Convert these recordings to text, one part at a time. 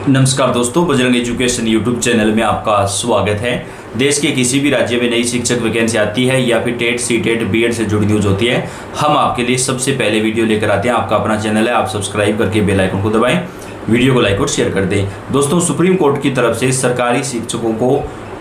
नमस्कार दोस्तों, Bajrang education YouTube channel में आपका स्वागत है। देश के किसी भी राज्य में नई शिक्षक वैकेंसी आती है या फिर टेट, सीटेट, बीएड से जुड़ी न्यूज होती है, हम आपके लिए सबसे पहले वीडियो लेकर आते हैं। आपका अपना चैनल है, आप सब्सक्राइब करके बेल आइकन को दबाएं, वीडियो को लाइक और शेयर कर दें। दोस्तों, सुप्रीम कोर्ट की तरफ से सरकारी शिक्षकों को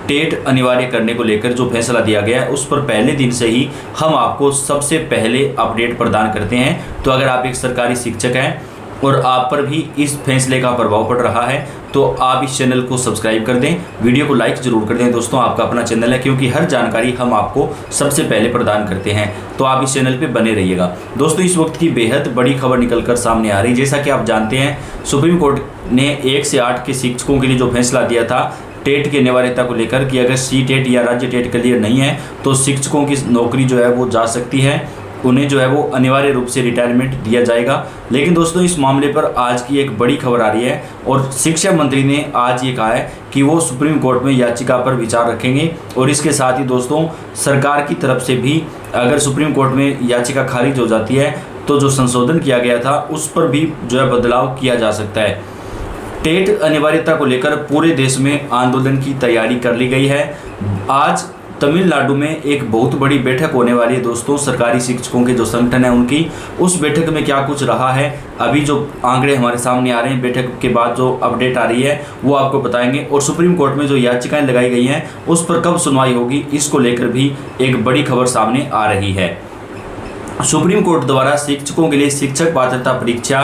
टेट अनिवार्य करने को लेकर जो फैसला दिया गया है, उस पर पहले दिन से ही हम आपको सबसे पहले अपडेट प्रदान करते हैं। तो अगर आप एक सरकारी शिक्षक हैं और आप पर भी इस फैसले का प्रभाव पड़ रहा है तो आप इस चैनल को सब्सक्राइब कर दें, वीडियो को लाइक जरूर कर दें। दोस्तों, आपका अपना चैनल है, क्योंकि हर जानकारी हम आपको सबसे पहले प्रदान करते हैं, तो आप इस चैनल पे बने रहिएगा। दोस्तों, इस वक्त की बेहद बड़ी खबर निकलकर सामने आ रही है। जैसा कि आप जानते हैं, सुप्रीम कोर्ट ने 1 से 8 के शिक्षकों के लिए जो फैसला दिया था टेट की अनिवार्यता को लेकर कि अगर सी टेट या राज्य टेट क्लियर नहीं है तो शिक्षकों की नौकरी जो है वो जा सकती है, उन्हें जो है वो अनिवार्य रूप से रिटायरमेंट दिया जाएगा। लेकिन दोस्तों, इस मामले पर आज की एक बड़ी खबर आ रही है और शिक्षा मंत्री ने आज ये कहा है कि वो सुप्रीम कोर्ट में याचिका पर विचार रखेंगे। और इसके साथ ही दोस्तों, सरकार की तरफ से भी अगर सुप्रीम कोर्ट में याचिका खारिज हो जाती है तो जो संशोधन किया गया था उस पर भी जो है बदलाव किया जा सकता है। टेट अनिवार्यता को लेकर पूरे देश में आंदोलन की तैयारी कर ली गई है। आज तमिलनाडु में एक बहुत बड़ी बैठक होने वाली है दोस्तों, सरकारी शिक्षकों के जो संगठन है उनकी। उस बैठक में क्या कुछ रहा है, अभी जो आंकड़े हमारे सामने आ रहे हैं, बैठक के बाद जो अपडेट आ रही है वो आपको बताएंगे। और सुप्रीम कोर्ट में जो याचिकाएं लगाई गई हैं उस पर कब सुनवाई होगी, इसको लेकर भी एक बड़ी खबर सामने आ रही है। सुप्रीम कोर्ट द्वारा शिक्षकों के लिए शिक्षक पात्रता परीक्षा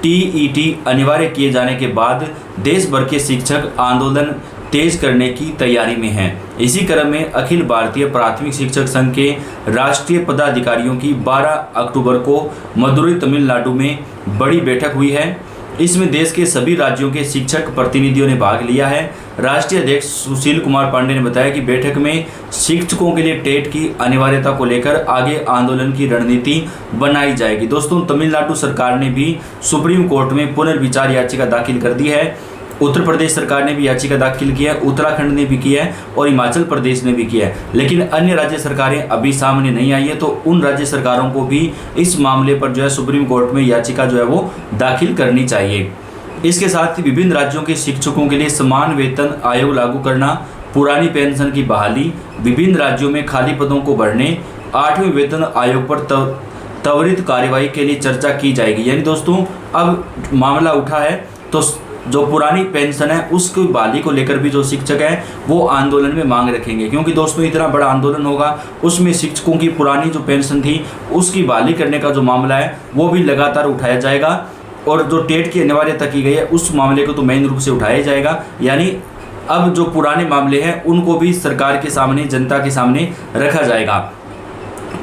टीईटी अनिवार्य किए जाने के बाद देश भर के शिक्षक आंदोलन तेज करने की तैयारी में हैं। इसी क्रम में अखिल भारतीय प्राथमिक शिक्षक संघ के राष्ट्रीय पदाधिकारियों की 12 अक्टूबर को मदुरई तमिलनाडु में बड़ी बैठक हुई है। इसमें देश के सभी राज्यों के शिक्षक प्रतिनिधियों ने भाग लिया है। राष्ट्रीय अध्यक्ष सुशील कुमार पांडे ने बताया कि बैठक में शिक्षकों के लिए टेट की अनिवार्यता को लेकर आगे आंदोलन की रणनीति बनाई जाएगी। दोस्तों, तमिलनाडु सरकार ने भी सुप्रीम कोर्ट में पुनर्विचार याचिका दाखिल कर दी है। उत्तर प्रदेश सरकार ने भी याचिका दाखिल की है, उत्तराखंड ने भी किया है और हिमाचल प्रदेश ने भी किया है। लेकिन अन्य राज्य सरकारें अभी सामने नहीं आई है, तो उन राज्य सरकारों को भी इस मामले पर जो है सुप्रीम कोर्ट में याचिका जो है वो दाखिल करनी चाहिए। इसके साथ ही विभिन्न राज्यों के शिक्षकों के लिए समान वेतन आयोग लागू करना, पुरानी पेंशन की बहाली, विभिन्न राज्यों में खाली पदों को भरने, 8वें वेतन आयोग पर त्वरित कार्यवाही के लिए चर्चा की जाएगी। यानी दोस्तों, अब मामला उठा है तो जो पुरानी पेंशन है उसकी बहाली को लेकर भी जो शिक्षक हैं वो आंदोलन में मांग रखेंगे, क्योंकि दोस्तों इतना बड़ा आंदोलन होगा, उसमें शिक्षकों की पुरानी जो पेंशन थी उसकी बहाली करने का जो मामला है वो भी लगातार उठाया जाएगा। और जो टेट की अनिवार्यता की गई है उस मामले को तो मेन रूप से उठाया जाएगा। यानी अब जो पुराने मामले हैं उनको भी सरकार के सामने, जनता के सामने रखा जाएगा।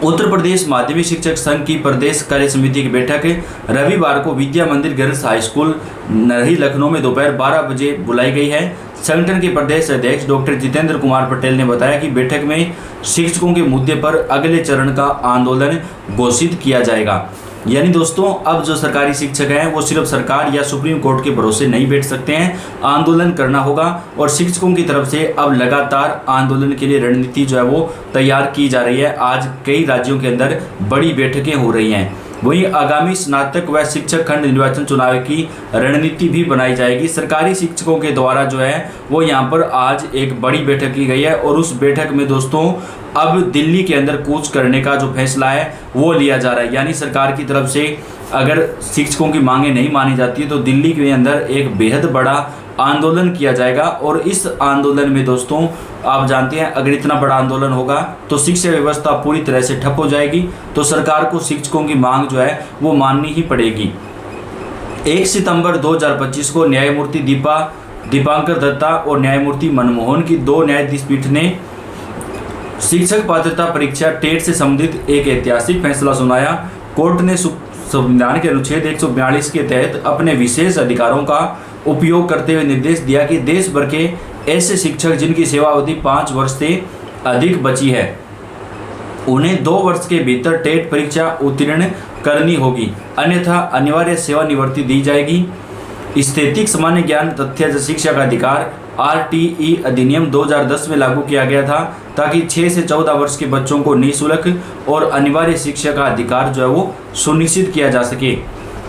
उत्तर प्रदेश माध्यमिक शिक्षक संघ की प्रदेश कार्य समिति की बैठक रविवार को विद्या मंदिर गर्ल्स हाई स्कूल नरही लखनऊ में दोपहर 12 बजे बुलाई गई है। संगठन के प्रदेश अध्यक्ष डॉक्टर जितेंद्र कुमार पटेल ने बताया कि बैठक में शिक्षकों के मुद्दे पर अगले चरण का आंदोलन घोषित किया जाएगा। यानी दोस्तों, अब जो सरकारी शिक्षक हैं वो सिर्फ सरकार या सुप्रीम कोर्ट के भरोसे नहीं बैठ सकते हैं, आंदोलन करना होगा। और शिक्षकों की तरफ से अब लगातार आंदोलन के लिए रणनीति जो है वो तैयार की जा रही है। आज कई राज्यों के अंदर बड़ी बैठकें हो रही हैं। वहीं आगामी स्नातक व शिक्षक खंड निर्वाचन चुनाव की रणनीति भी बनाई जाएगी। सरकारी शिक्षकों के द्वारा जो है वो यहाँ पर आज एक बड़ी बैठक की गई है और उस बैठक में दोस्तों अब दिल्ली के अंदर कूच करने का जो फैसला है वो लिया जा रहा है। यानी सरकार की तरफ से अगर शिक्षकों की मांगें नहीं मानी जाती है तो दिल्ली के अंदर एक बेहद बड़ा आंदोलन किया जाएगा। और इस आंदोलन में दोस्तों आप जानते हैं, अगर इतना बड़ा आंदोलन होगा तो शिक्षा व्यवस्था पूरी तरह से ठप हो जाएगी, तो सरकार को शिक्षकों की मांग जो है वो माननी ही पड़ेगी। 1 सितंबर 2025 को न्यायमूर्ति दीपांकर दत्ता और न्यायमूर्ति मनमोहन की 2 न्यायाधीश पीठ ने शिक्षक पात्रता परीक्षा टेट से संबंधित एक ऐतिहासिक फैसला सुनाया। कोर्ट ने संविधान के अनुच्छेद 142 के तहत अपने विशेष अधिकारों का उपयोग करते हुए निर्देश दिया कि देश भर के ऐसे शिक्षक जिनकी सेवा अवधि 5 वर्ष से अधिक बची है उन्हें 2 वर्ष के भीतर टेट परीक्षा उत्तीर्ण करनी होगी, अन्यथा अनिवार्य सेवानिवृत्ति दी जाएगी। स्थैतिक सामान्य ज्ञान तथ्य शिक्षा का अधिकार आरटीई अधिनियम 2010 में लागू किया गया था ताकि 6 से 14 वर्ष के बच्चों को निःशुल्क और अनिवार्य शिक्षा का अधिकार जो है वो सुनिश्चित किया जा सके।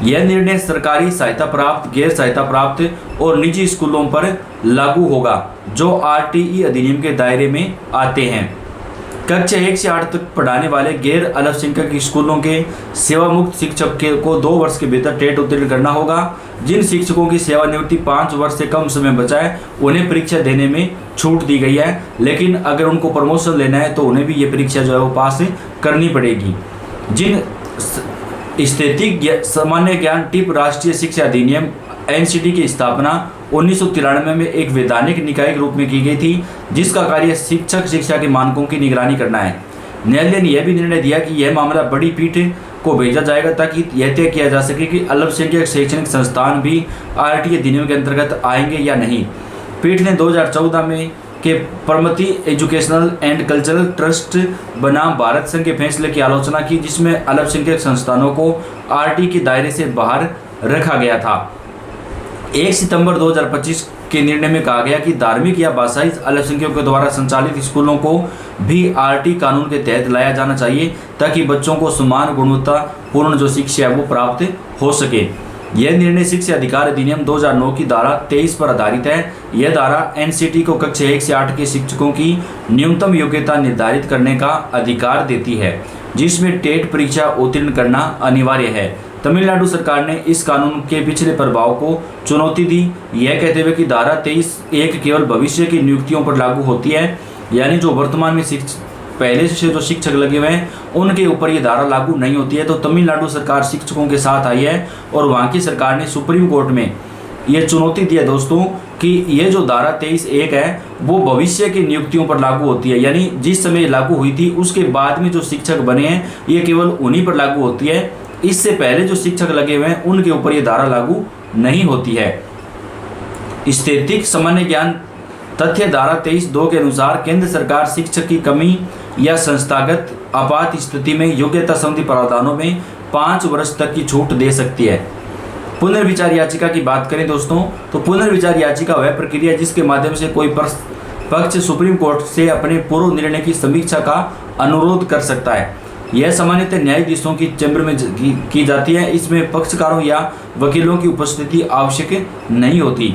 यह निर्णय सरकारी सहायता प्राप्त, गैर सहायता प्राप्त और निजी स्कूलों पर लागू होगा जो आरटीई अधिनियम के दायरे में आते हैं। कक्षा 1 से 8 तक पढ़ाने वाले गैर अल्पसंख्यक स्कूलों के सेवा मुक्त शिक्षक को 2 वर्ष के भीतर टेट उत्तीर्ण करना होगा। जिन शिक्षकों की सेवानिवृत्ति 5 वर्ष से कम समय बचा है उन्हें परीक्षा देने में छूट दी गई है, लेकिन अगर उनको प्रमोशन लेना है तो उन्हें भी ये परीक्षा जो है वो पास करनी पड़ेगी। जिन स्थितिक सामान्य ज्ञान टिप राष्ट्रीय शिक्षा अधिनियम एनसीटी की स्थापना 1993 में एक वैधानिक निकाय के रूप में की गई थी, जिसका कार्य शिक्षक शिक्षा के मानकों की निगरानी करना है। न्यायालय ने यह भी निर्णय दिया कि यह मामला बड़ी पीठ को भेजा जाएगा ताकि यह तय किया जा सके कि अल्पसंख्यक शैक्षणिक संस्थान भी आरटीई अधिनियम के अंतर्गत आएंगे या नहीं। पीठ ने 2014 में के परमति एजुकेशनल एंड कल्चरल ट्रस्ट बनाम भारत संघ के फैसले की आलोचना की, जिसमें अल्पसंख्यक संस्थानों को आरटीई के दायरे से बाहर रखा गया था। 1 सितंबर 2025 के निर्णय में कहा गया कि धार्मिक या भाषाई अल्पसंख्यकों द्वारा संचालित स्कूलों को भी आरटीई कानून के तहत लाया जाना चाहिए ताकि बच्चों को समान गुणवत्ता पूर्ण जो शिक्षा है वो प्राप्त हो सके। यह निर्णय शिक्षा अधिकार अधिनियम 2009 की धारा 23 पर आधारित है। यह धारा एनसीटी को कक्षा 1 से 8 के शिक्षकों की न्यूनतम योग्यता निर्धारित करने का अधिकार देती है, जिसमें टेट परीक्षा उत्तीर्ण करना अनिवार्य है। तमिलनाडु सरकार ने इस कानून के पिछले प्रभाव को चुनौती दी, यह कहते हुए कि धारा 23(1) केवल भविष्य की नियुक्तियों पर लागू होती है, यानी जो वर्तमान में पहले से जो शिक्षक लगे हुए हैं उनके ऊपर ये धारा लागू नहीं होती है। तो तमिलनाडु सरकार शिक्षकों के साथ आई है और वहाँ की सरकार ने सुप्रीम कोर्ट में ये चुनौती दी है दोस्तों कि ये जो धारा 23(1) है वो भविष्य की नियुक्तियों पर लागू होती है, यानी जिस समय लागू हुई थी उसके बाद में जो शिक्षक बने हैं ये केवल उन्हीं पर लागू होती है। इससे पहले जो शिक्षक लगे हुए हैं उनके ऊपर ये धारा लागू नहीं होती है। स्थैतिक सामान्य ज्ञान तथ्य धारा 23(2) के अनुसार केंद्र सरकार शिक्षक की कमी या संस्थागत आपात स्थिति में योग्यता संबंधी प्रावधानों में 5 वर्ष तक की छूट दे सकती है। पुनर्विचार याचिका की बात करें दोस्तों, तो पुनर्विचार याचिका वह प्रक्रिया जिसके माध्यम से कोई पक्ष सुप्रीम कोर्ट से अपने पूर्व निर्णय की समीक्षा का अनुरोध कर सकता है। यह सामान्यतः न्यायाधीशों की चैम्बर में की जाती है। इसमें पक्षकारों या वकीलों की उपस्थिति आवश्यक नहीं होती।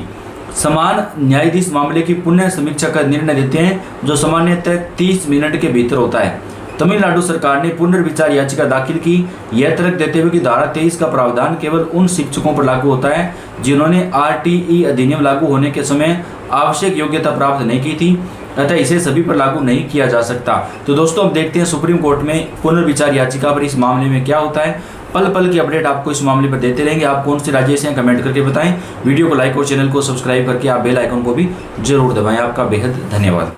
समान न्यायाधीश मामले की पुनः समीक्षा का निर्णय देते हैं जो सामान्यतः 30 मिनट के भीतर होता है। तमिलनाडु सरकार ने पुनर्विचार याचिका दाखिल की, यह तर्क देते हुए कि धारा 23 का प्रावधान केवल उन शिक्षकों पर लागू होता है जिन्होंने आरटीई अधिनियम लागू होने के समय आवश्यक योग्यता प्राप्त नहीं की थी, अतः इसे सभी पर लागू नहीं किया जा सकता। तो दोस्तों अब देखते हैं सुप्रीम कोर्ट में पुनर्विचार याचिका पर इस मामले में क्या होता है। पल पल की अपडेट आपको इस मामले पर देते रहेंगे। आप कौन से राज्य से हैं कमेंट करके बताएं। वीडियो को लाइक और चैनल को सब्सक्राइब करके आप बेल आइकन को भी जरूर दबाएं। आपका बेहद धन्यवाद।